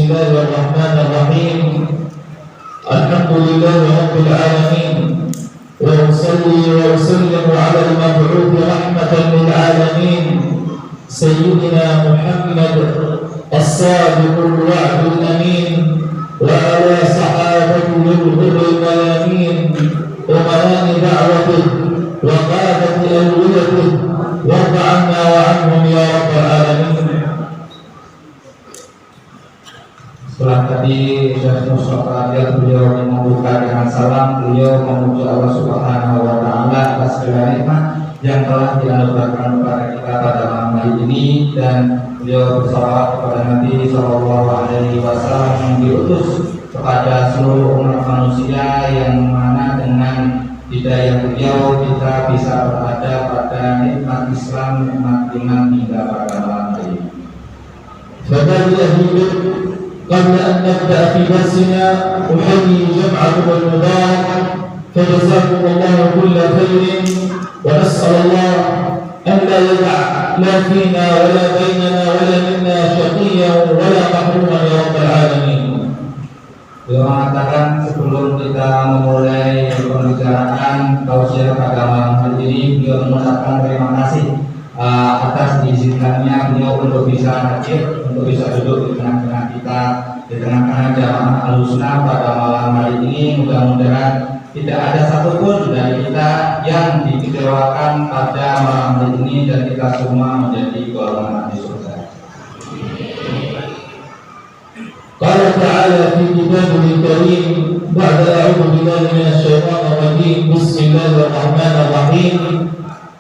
الله الرحمن الرحيم. الحمد لله رب العالمين، وأصلي وأسلم على المبعوث رحمة للعالمين سيدنا محمد الصادق الوعد الأمين، وعلى صحابته الغر الميامين، أمناء دعوته وقادة ألويته، وارض عنا وعنهم يا رب العالمين. Setelah tadi Syekh Mustafa beliau membuka dengan salam, beliau memuji Allah Subhanahu wa taala atas segala nikmat yang telah dianugerahkan kepada kita pada malam hari ini, dan beliau bersalawat kepada Nabi sallallahu alaihi wasallam yang diutus kepada seluruh umat manusia, yang mana dengan hidayah beliau kita bisa berada pada nikmat Islam, nikmat iman hingga pada malam hari ini. قبل أن نبدأ في درسنا أحيي جمعكم المبارك، فجزاكم الله كل خير، ونسأل الله أن لا يدع لا فينا ولا بيننا ولا منا شقيا ولا محروما يا رب العالمين. Beliau mengatakan sebelum kita memulai pembicaraan tausiah pada malam hari ini, beliau mengucapkan terima kasih atas diizinkannya beliau untuk bisa hadir, untuk bisa duduk di tengah-tengah kita, di tengah-tengah jamaah Ahlussunnah pada malam hari ini. Mudah-mudahan tidak ada satupun dari kita yang dikecewakan pada malam hari ini, dan kita semua menjadi golongan ahli surga. قال تعالى في كتابه الكريم بعد أعوذ بالله من الشيطان الرجيم بسم الله الرحمن الرحيم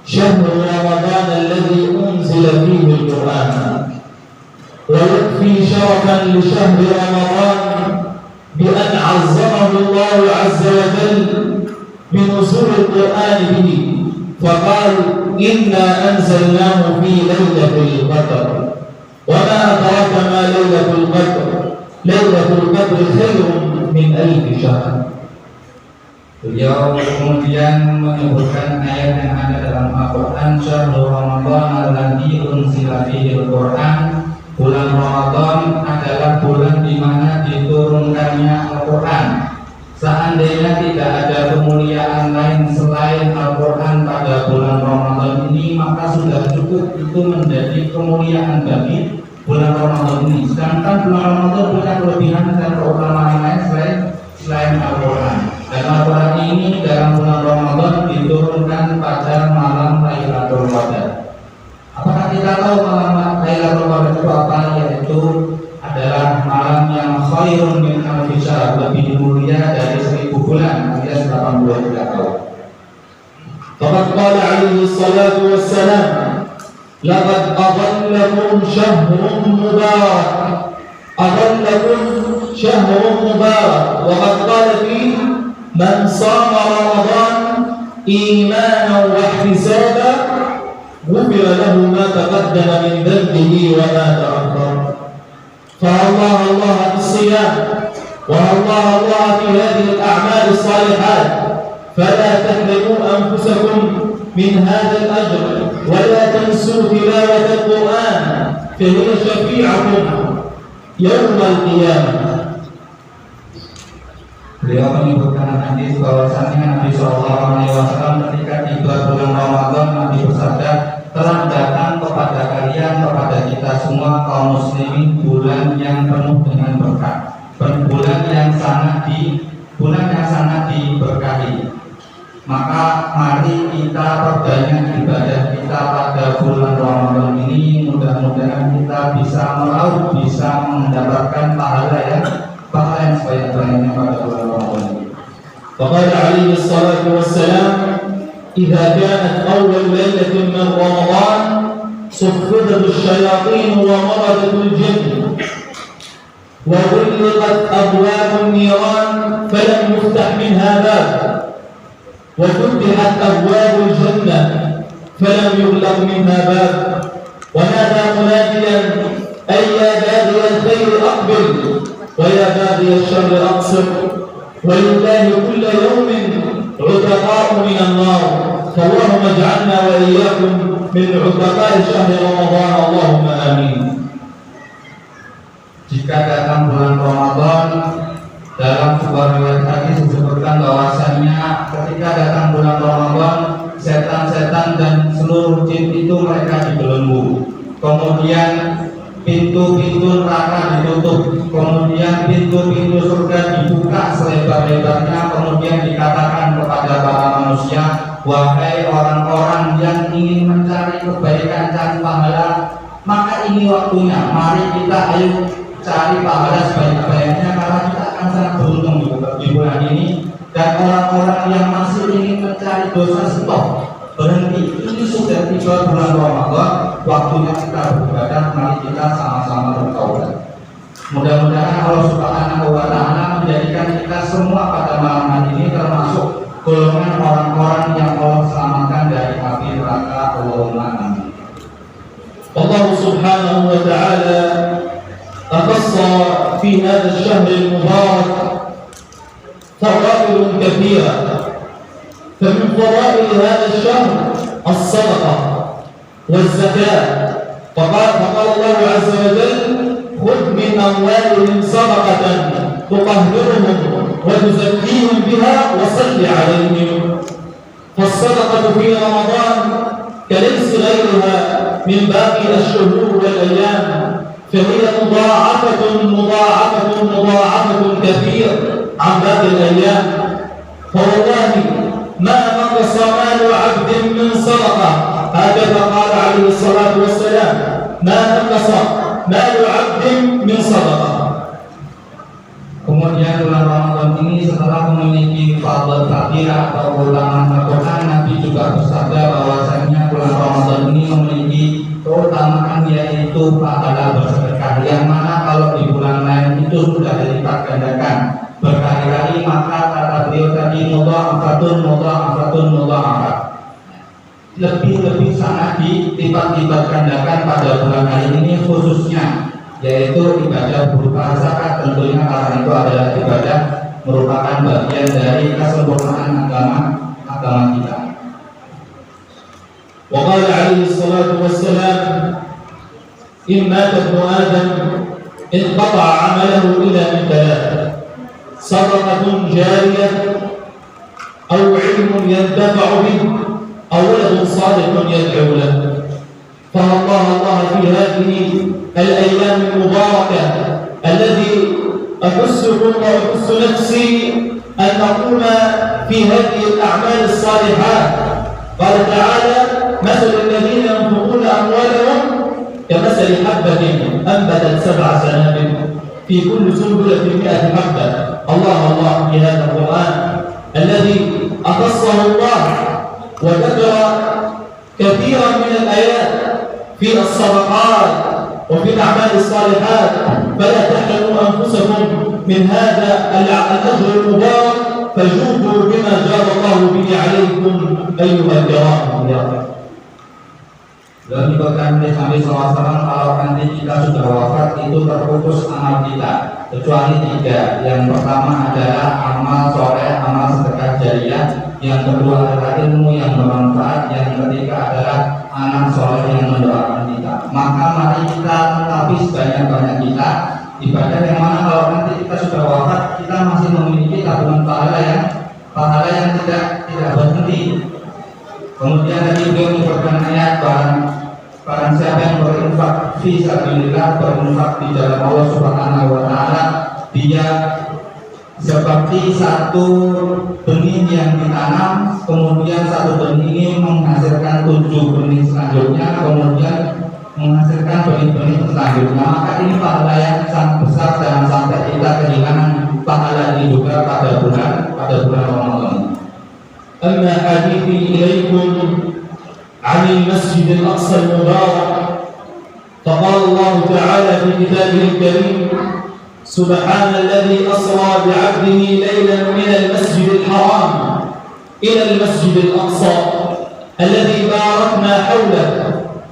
شهر رمضان الذي أنزل فيه القرآن. ويكفي شرفا لشهر رمضان بأن عظمه الله عز وجل بنزول القرآن به، فقال إنا أنزلناه في ليلة القدر، وما أدراك ما ليلة القدر، ليلة القدر خير من 1000 شهر. Beliau kemudian menyebutkan ayat yang ada dalam Al-Quran, Syahrul Ramadan alladzi unzila fihil Quran. Bulan Ramadan adalah bulan di mana diturunkannya Al-Quran. Seandainya tidak ada kemuliaan lain selain Al-Quran pada bulan Ramadan ini, maka sudah cukup itu menjadi kemuliaan bagi bulan Ramadan ini. Sedangkan bulan Ramadan punya kelebihan dan keutamaan lain selain Al-Quran. Dan Al-Quran ini dalam bulan Ramadan diturunkan pada malam Lailatul Qadar. Apakah kita tahu malam Lailatul Qadar itu apa? Yaitu adalah malam yang khairun min 1000 syahr, lebih mulia dari 1000 bulan, alias 83 tahun. Faqad qala alaihi salatu wassalam, laqad adhallakum syahrun mubarak, adhallakum syahrun mubarak, wa qad qala fihi من صام رمضان إيمانا واحتسابا غفر له ما تقدم من ذنبه وما تأخر. فالله الله في الصيام، والله الله في هذه الأعمال الصالحات، فلا تحرموا أنفسكم من هذا الأجر، ولا تنسوا تلاوة القرآن، فهي شفيعكم يوم القيامة. Beliau menyebutkan hadis bahwasannya Nabi SAW ketika tiba bulan Ramadan, Nabi bersabda, telah datang kepada kalian, kepada kita semua kaum muslimin, bulan yang penuh dengan berkah, bulan yang sangat diberkahi. Maka mari kita perbanyak ibadah kita pada bulan Ramadan ini. Mudah-mudahan kita bisa meraup, bisa mendapatkan pahala yang sebanyak-banyaknya pada bulan Ramadan ini. فقال عليه الصلاة والسلام إذا كانت أول ليلة من رمضان صفدت الشياطين ومردت الجن وغلقت أبواب النيران فلم يفتح منها باب، وفتحت أبواب الجنة فلم يغلق منها باب، ونادى مناديا أي يا بادي الخير أقبل ويا بادي الشر أقصر، ولله كل يوم عتقاء من النار، فاللهم اجعلنا وإياكم من عتقاء شهر رمضان، اللهم آمين. Jika datang bulan kemudian pintu-pintu neraka ditutup, kemudian pintu-pintu surga dibuka selebar-lebarnya, kemudian dikatakan kepada para manusia, wahai orang-orang yang ingin mencari kebaikan, cari pahala, maka ini waktunya, mari kita ayo cari pahala sebaik-baiknya, karena kita akan sangat beruntung di bulan ini. Dan orang-orang yang masih ingin mencari dosa, stop, berhenti, ini sudah tiba bulan Ramadan, waktunya kita beribadah, mari kita sama-sama bertaubat. Mudah-mudahan Allah Subhanahu wa Ta'ala menjadikan kita semua pada malam hari ini termasuk golongan orang-orang yang Allah selamatkan dari api neraka. Allahumma amin. Allah Subhanahu wa Ta'ala أخص في هذا الشهر المبارك فضائل كثيرة، فمن فضائل هذا الشهر الصدقة والزكاة، فقال الله عز وجل خذ من أموالهم صدقة تطهرهم وتزكيهم بها وصل عليهم. فالصدقة في رمضان كليس غيرها من باقي الشهور والأيام، فهي مضاعفة مضاعفة مضاعفة كثير عن باقي الأيام. فوالله ما نقص مال عبد من صدقة، هكذا قال عليه الصلاة والسلام، ما نقص مال عبد من صدقة. Kemudian bulan Ramadan ini setelah memiliki fadl kathir atau keutamaan Al-Quran, Nabi juga bersabda bahwasanya bulan Ramadan ini memiliki keutamaan yaitu pahala bersedekah, yang mana kalau di bulan lain itu sudah dilipat gandakan berkali-kali, maka kata beliau tadi mudha'afatun, lebih sangat dilipat gandakan pada bulan hari ini khususnya, yaitu ibadah berupa zakat. Tentunya karena itu adalah ibadah merupakan bagian dari kesempurnaan agama kita. وقال عليه الصلاة والسلام إن مات ابن آدم انقطع عمله إلا من ثلاث: صدقة جارية أو علم ينتفع به أو ولد صالح يدعو له. فالله في هذه الأيام المباركة الذي أحسكم وأحس نفسي أن نقوم في هذه الأعمال الصالحات. قال تعالى مثل الذين ينفقون أموالهم كمثل حبة أنبتت 7 سنابل في كل سنبلة 100 حبة. الله في هذا القرآن الذي أخصه الله وذكر كثيرا من الآيات في الصدقات وفي الأعمال الصالحات، فلا تحرموا أنفسكم من هذا الأجر المبارك، فجودوا بما جار الله به عليكم أيها الكرام. Dan dikatakan oleh Nabi SAW, kalau nanti kita sudah wafat itu terputus amal kita kecuali 3. Yang pertama adalah amal soleh, amal sedekah jariah. Yang kedua adalah ilmu yang bermanfaat. Yang ketiga adalah anak soleh yang mendoakan kita. Maka mari kita tetapi sebanyak-banyak kita ibadah yang mana kalau nanti kita sudah wafat kita masih memiliki tabungan pahala yang tidak berhenti. Kemudian tadi beliau menyebutkan ayat barang siapa yang berinfak fi sabilillah, berinfak di jalan Allah Subhanahu wa Ta'ala, dia seperti satu benih yang ditanam, kemudian satu benih ini menghasilkan 7 benih selanjutnya, kemudian menghasilkan benih-benih selanjutnya. Maka ini pahala yang sangat besar, jangan sampai kita kehilangan pahala ini juga pada bulan Ramadan. أما حديثي إليكم عن المسجد الأقصى المبارك، فقال الله تعالى في كتابه الكريم: سبحان الذي أسرى بعبده ليلا من المسجد الحرام إلى المسجد الأقصى الذي باركنا حوله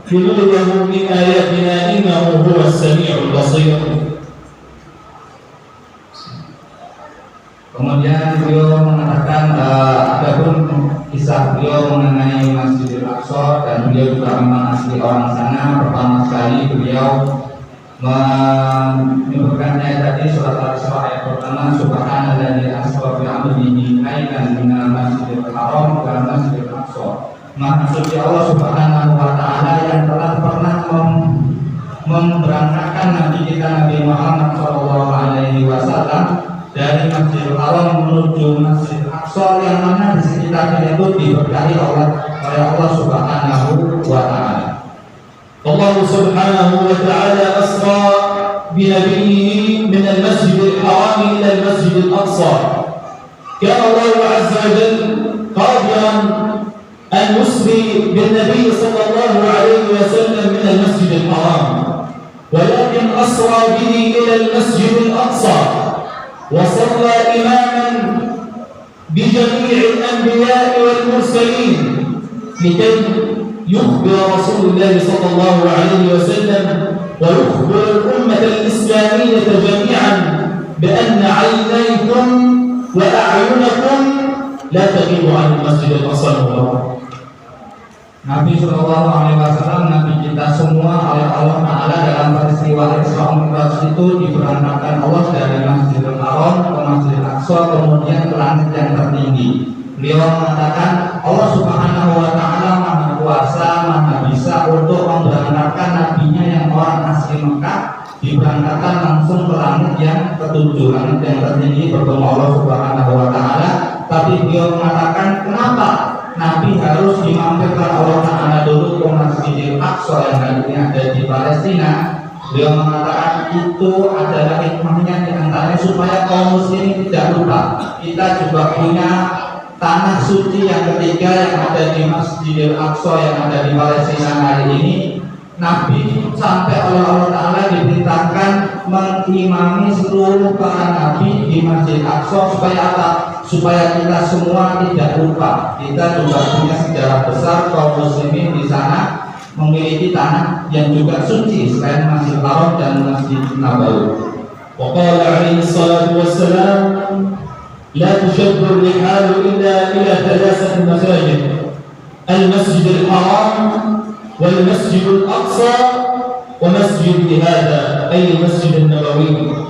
لنريه من آياتنا إنه هو السميع البصير. Kemudian beliau mengatakan adapun kisah beliau mengenai Masjidil Aqsa, dan beliau juga memang asli orang sana. Pertama sekali beliau menyebutkannya tadi surat Al-Isra ayat pertama, subhanalladzi asra bi 'abdihi lailan minal masjidil haram ila masjidil aqsa. Maha suci Allah Subhanahu wa Ta'ala yang telah pernah memberangkatkan Nabi kita Nabi Muhammad SAW dari Masjidil Haram menuju Masjid Aqsa yang mana di sekitarnya itu diberkahi oleh Allah Subhanahu wa Ta'ala. Allah Subhanahu wa Ta'ala asra بنبيه من المسجد الحرام إلى المسجد الأقصى. كان الله عز وجل قادرا أن يسري بالنبي صلى الله عليه وسلم من المسجد الحرام، ولكن أسرى به إلى المسجد الأقصى وصلى إماما بجميع الأنبياء والمرسلين لكي يخبر رسول الله صلى الله عليه وسلم ويخبر الأمة الإسلامية جميعا بأن عينيكم وأعينكم لا تغيب عن المسجد الأقصى المبارك. Nabi Shallallahu Alaihi Wasallam, Nabi kita semua oleh Allah Taala dalam peristiwa Isra Mi'raj itu diberangkatkan Allah dari Masjidil Haram ke Masjidil Aqsa kemudian ke langit yang tertinggi. Beliau mengatakan Allah Subhanahu Wa Taala Maha Kuasa, Maha Bisa untuk memberangkatkan nabinya yang orang asli Mekah diberangkatkan langsung ke langit yang ketujuh, langit yang tertinggi bertemu Allah Subhanahu Wa Taala. Tapi beliau mengatakan kenapa Nabi harus dimampirkan Allah Ta'ala dulu ke Masjidil Aqsa yang hari ini ada di Palestina. Beliau mengatakan itu adalah hikmahnya diantaranya supaya kaum muslimin tidak lupa kita juga punya tanah suci yang ketiga yang ada di Masjidil Aqsa yang ada di Palestina hari ini. Nabi sampai oleh Allah Ta'ala diperintahkan mengimami seluruh para nabi di Masjid Aqsa supaya apa? Supaya kita semua tidak lupa kita juga punya sejarah besar kaum muslimin di sana memiliki tanah yang juga suci selain Masjid Haram dan Masjid Nabawi. وقال عليه الصلاة والسلام لا تشد الرحال إلا إلى ثلاثة مساجد المسجد الحرام والمسجد الأقصى ومسجد هذا أي المسجد النبوي.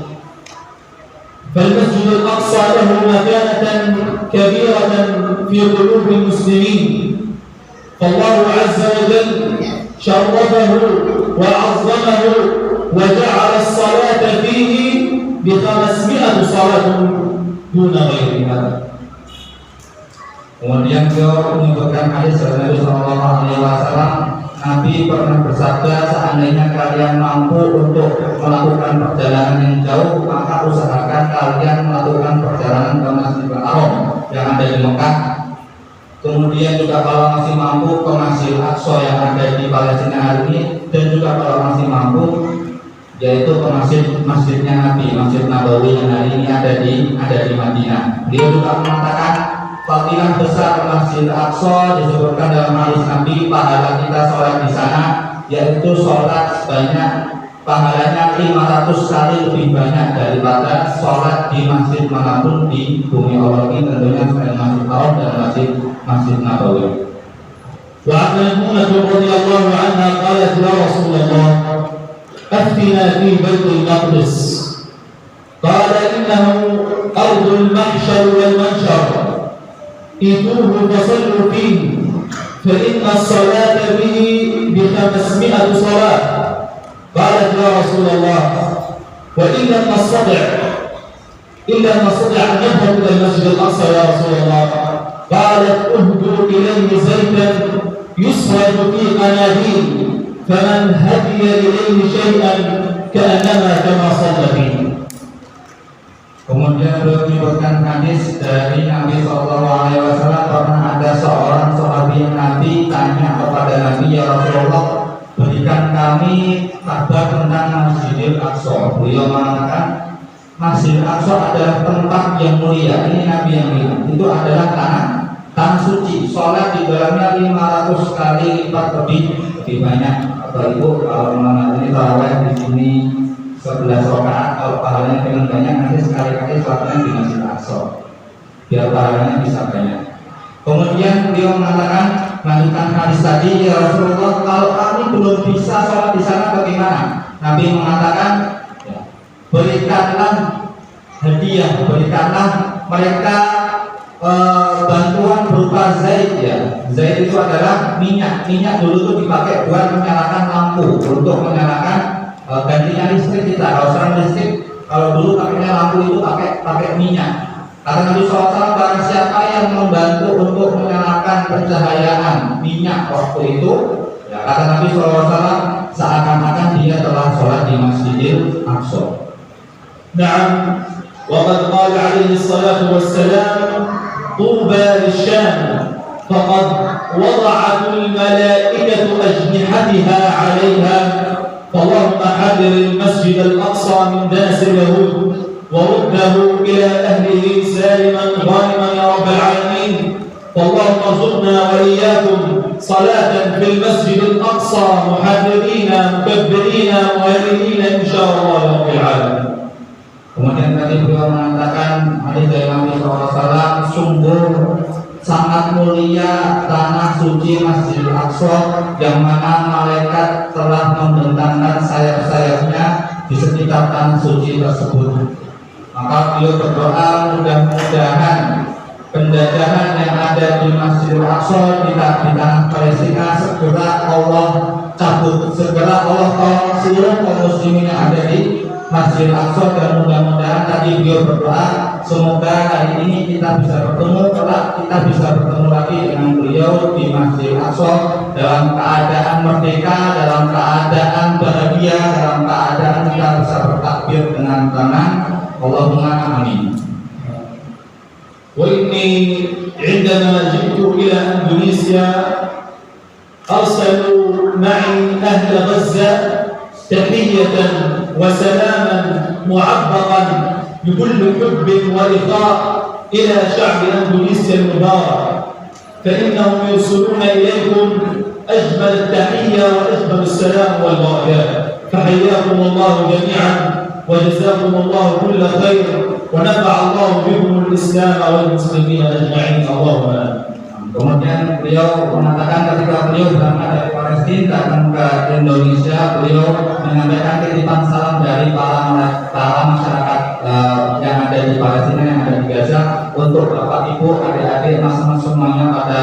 فالمسجد الأقصى له مكانة كبيرة في قلوب المسلمين، فالله عز وجل شرفه وعظمه وجعل الصلاة فيه ب500 صلاة دون غيرها. Kemudian beliau menyebutkan hadis dari Nabi Shallallahu Alaihi Wasallam, Nabi pernah bersabda, seandainya kalian mampu untuk melakukan perjalanan yang jauh, maka usahakan kalian melakukan perjalanan ke Masjidil Haram yang ada di Mekah. Kemudian juga kalau masih mampu ke Masjid Aqsa yang ada di Palestina hari ini, dan juga kalau masih mampu yaitu ke masjidnya Nabi, Masjid Nabawi yang hari ini ada di Madinah. Dia juga mengatakan fadilah besar Masjid Aqsa disebutkan dalam hadis Nabi, pahala kita sholat di sana yaitu sholat sebanyak pahalanya 500 kali lebih banyak daripada sholat di masjid manapun di bumi Allah ini, tentunya selain Masjid Haram dan Masjid Nabawi. وعن ميمونة رضي الله عنها قالت يا رسول الله أفتنا في بيت المقدس، قال إنه أرض المحشر والمنشر، ائتوه فصلوا فيه فإن الصلاة به ب500 صلاة. قالت يا رسول الله وإن لم نستطع أن نذهب إلى المسجد الأقصى يا رسول الله. قالت اهدوا إليه زيتا يسرد في قناديل فمن هدي إليه شيئا كأنما كما صلى فيه. Kemudian beliau menyebutkan hadis dari Nabi Shallallahu Alaihi Wasallam, pernah ada seorang sahabat Nabi tanya kepada Nabi, ya Rasulullah, berikan kami kabar tentang Masjidil Aqsa. Beliau mengatakan Masjidil Aqsa adalah tempat yang mulia. Ini Nabi yang bilang itu adalah tanah suci. Sholat di dalamnya 500 kali lipat lebih banyak. Bapak Ibu kalau malam ini tarawih di sini 11 rakaat, kalau pahalanya dengan banyak nanti sekali-kali sholatnya di Masjid Aqsa biar pahalanya bisa banyak. Kemudian beliau mengatakan melanjutkan hadis tadi, ya Rasulullah, kalau kami belum bisa sholat di sana bagaimana? Nabi mengatakan berikanlah hadiah, berikanlah mereka bantuan berupa zait ya. Zait itu adalah minyak dulu itu dipakai buat menyalakan lampu, untuk menyalakan gantinya listrik kita. Kalau sekarang listrik, kalau dulu pakainya lampu itu pakai minyak. Kata Nabi SAW, barang siapa yang membantu untuk menyalakan pencahayaan minyak waktu itu, ya, kata Nabi SAW, seakan-akan dia telah sholat di Masjidil Aqsa. نعم وقد قال عليه الصلاة والسلام طوبى للشام فقد وضعت الملائكة أجنحتها عليها فاللهم حرر المسجد الأقصى من دنس اليهود ورده إلى أهله سالما غانما يا رب العالمين فاللهم ارزقنا وإياكم صلاة في المسجد الأقصى محررين مكبرين مهللين إن شاء الله يا رب العالمين. Kemudian tadi beliau mengatakan hadis dari Nabi SAW, sungguh sangat mulia tanah suci Masjidil Aqsa yang mana malaikat telah membentangkan sayap-sayapnya di sekitar tanah suci tersebut. Maka beliau berdoa mudah-mudahan penjajahan yang ada di Masjidil Aqsa di tanah Palestina segera Allah cabut, segera Allah tolong seluruh kaum muslimin yang ada di Masjidil Aqsa, dan mudah-mudahan tadi beliau berdoa semoga hari ini kita bisa bertemu, kelak kita bisa bertemu lagi dengan beliau di Masjidil Aqsa dalam keadaan merdeka, dalam keadaan bahagia, dalam keadaan kita bisa bertakbir dengan tenang. Allahumma amin. وإني عندما جئت إلى إندونيسيا أرسلوا معي أهل غزة تحية وسلاما معبقا بكل حب وإخاء إلى شعب إندونيسيا المبارك فإنهم يرسلون إليكم أجمل التحية وأجمل السلام والبركات فحياكم الله جميعا وجزاكم الله كل خير ونفع الله بكم الإسلام والمسلمين أجمعين اللهم آمين. Kemudian beliau mengatakan ketika beliau berangkat dari Palestina datang ke Indonesia, beliau menyampaikan titipan salam dari para masyarakat yang ada di Palestina, yang ada di Gaza, untuk Bapak Ibu, adik-adik, mas-mas semuanya pada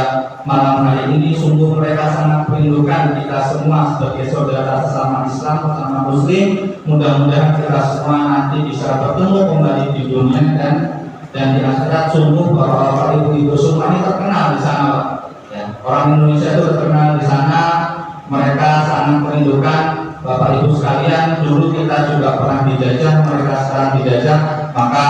malam hari ini. Sungguh mereka sangat merindukan kita semua sebagai saudara sesama Islam, sesama Muslim. Mudah-mudahan kita semua nanti bisa bertemu kembali di dunia dan di akhirat. Sungguh Bapak Ibu semuanya terkenal di sana, ya. Orang Indonesia itu terkenal di sana. Mereka sangat merindukan Bapak Ibu sekalian. Dulu kita juga pernah dijajah, mereka sekarang dijajah. Maka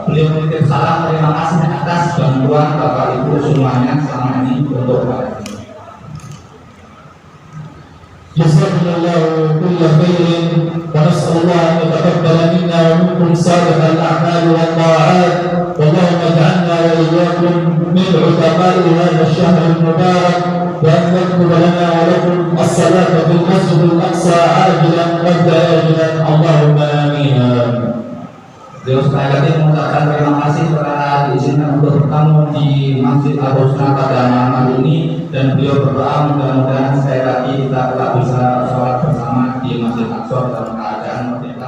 beliau menitip salam terima kasih atas bantuan Bapak Ibu semuanya selama ini untuk mereka. جزاكم الله كل خير ونسأل الله أن يتقبل منا ومنكم صالح الأعمال والطاعات اللهم اجعلنا وإياكم من عتقاء هذا الشهر المبارك وأن يكتب لنا ولكم الصلاة في المسجد الأقصى عاجلا قبل آجلا اللهم آمين. Beliau sekali lagi mengucapkan terima kasih telah diizinkan untuk bertemu di Masjid Al-Husna pada malam hari ini, dan beliau berdoa mudah-mudahan sekali lagi kita bisa sholat bersama di Masjid Aqsa dalam keadaan merdeka.